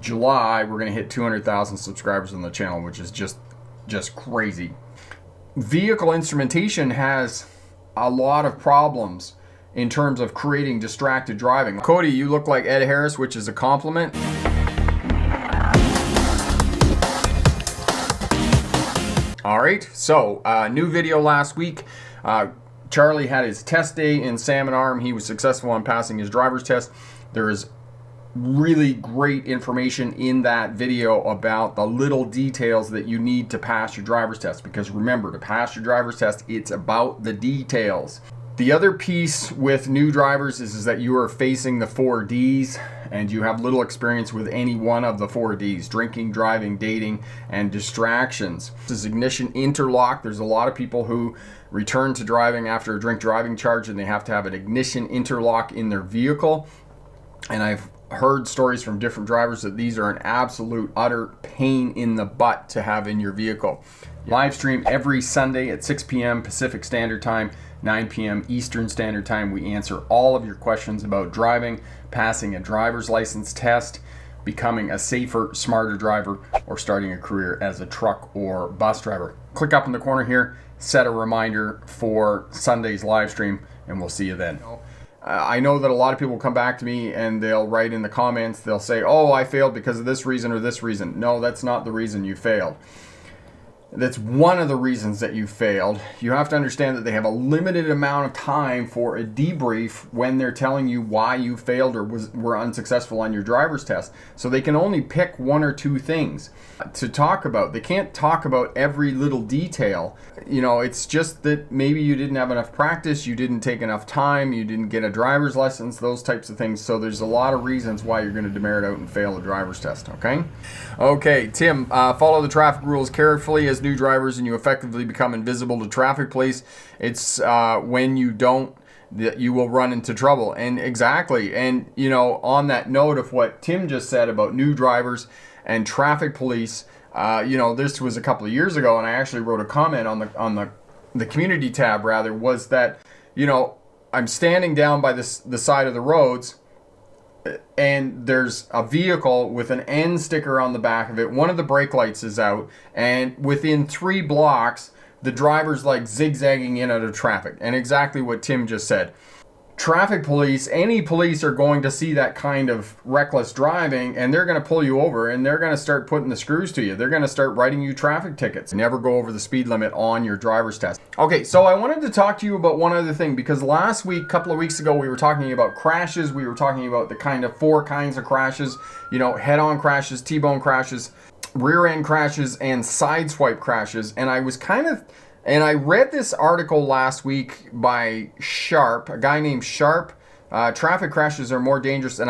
July, we're going to hit 200,000 subscribers on the channel, which is just crazy. Vehicle instrumentation has a lot of problems in terms of creating distracted driving. Cody, you look like Ed Harris, which is a compliment. All right, so new video last week. Charlie had his test day in Salmon Arm. He was successful in passing his driver's test. There is really great information in that video about the little details that you need to pass your driver's test, because remember, to pass your driver's test, it's about the details. The other piece with new drivers is that you are facing the 4 Ds, and you have little experience with any one of the 4 Ds: drinking, driving, dating, and distractions. This is ignition interlock. There's a lot of people who return to driving after a drink driving charge, and they have to have an ignition interlock in their vehicle. And I've heard stories from different drivers that these are an absolute utter pain in the butt to have in your vehicle. Live stream every Sunday at 6 p.m. Pacific Standard Time, 9 p.m. Eastern Standard Time. We answer all of your questions about driving, passing a driver's license test, becoming a safer, smarter driver, or starting a career as a truck or bus driver. Click up in the corner here, set a reminder for Sunday's live stream, and we'll see you then. I know that a lot of people come back to me and they'll write in the comments, they'll say, oh, I failed because of this reason or this reason. No, that's not the reason you failed. That's one of the reasons that you failed. You have to understand that they have a limited amount of time for a debrief when they're telling you why you failed or were unsuccessful on your driver's test. So they can only pick 1 or 2 things to talk about. They can't talk about every little detail. You know, it's just that maybe you didn't have enough practice, you didn't take enough time, you didn't get a driver's license, those types of things. So there's a lot of reasons why you're going to demerit out and fail a driver's test, okay? Okay, Tim, follow the traffic rules carefully as new drivers and you effectively become invisible to traffic police. It's when you don't that you will run into trouble. And exactly, and you know, on that note of what Tim just said about new drivers and traffic police, you know, this was a couple of years ago, and I actually wrote a comment on the community tab, rather, was that, you know, I'm standing down by the side of the roads, and there's a vehicle with an N sticker on the back of it. One of the brake lights is out, and within 3 blocks, the driver's like zigzagging in out of traffic. And exactly what Tim just said. Traffic police, any police, are going to see that kind of reckless driving, and they're going to pull you over, and they're going to start putting the screws to you. They're going to start writing you traffic tickets. Never go over the speed limit on your driver's test. Okay, so I wanted to talk to you about one other thing, because last week, a couple of weeks ago, we were talking about crashes. We were talking about the kind of 4 kinds of crashes, you know, head-on crashes, T-bone crashes, rear-end crashes, and sideswipe crashes. And I read this article last week by Sharp, a guy named Sharp. Traffic crashes are more dangerous, and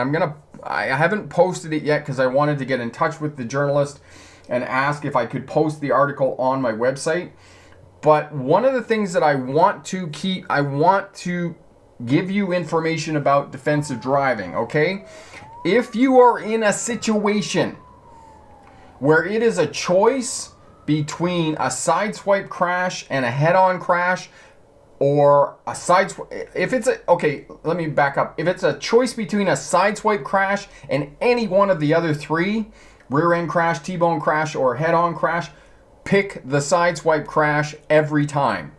I haven't posted it yet because I wanted to get in touch with the journalist and ask if I could post the article on my website. But one of the things that I want to give you information about defensive driving, okay? If you are in a situation where it is a choice between a sideswipe crash and a head-on crash, or a sideswipe, let me back up. If it's a choice between a sideswipe crash and any one of the other 3, rear-end crash, T-bone crash, or head-on crash, pick the sideswipe crash every time.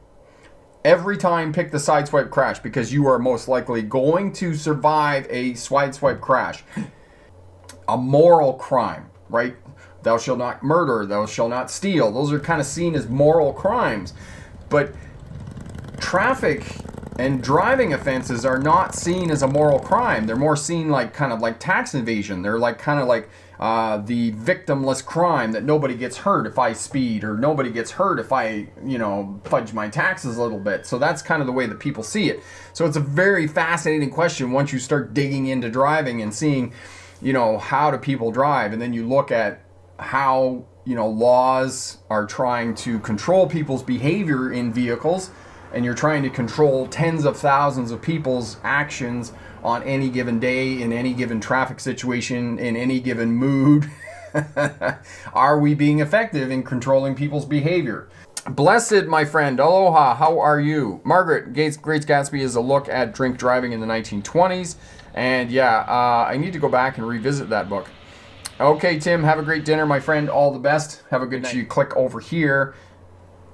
Every time, pick the sideswipe crash, because you are most likely going to survive a sideswipe crash. A moral crime, right? Thou shalt not murder, thou shalt not steal. Those are kind of seen as moral crimes. But traffic and driving offenses are not seen as a moral crime. They're more seen like kind of like tax evasion. They're like kind of like the victimless crime, that nobody gets hurt if I speed, or nobody gets hurt if I, you know, fudge my taxes a little bit. So that's kind of the way that people see it. So it's a very fascinating question once you start digging into driving and seeing, you know, how do people drive, and then you look at how, you know, laws are trying to control people's behavior in vehicles, and you're trying to control tens of thousands of people's actions on any given day, in any given traffic situation, in any given mood. Are we being effective in controlling people's behavior? Blessed, my friend, aloha, how are you? Margaret, Great Gatsby is a look at drink driving in the 1920s. And yeah, I need to go back and revisit that book. Okay, Tim, have a great dinner, my friend. All the best. Have a good night. night. You click over here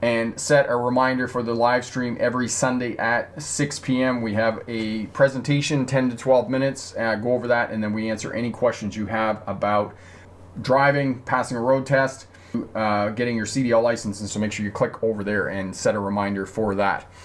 and set a reminder for the live stream every Sunday at 6 p.m. We have a presentation, 10 to 12 minutes. Go over that, and then we answer any questions you have about driving, passing a road test, getting your CDL license. And so make sure you click over there and set a reminder for that.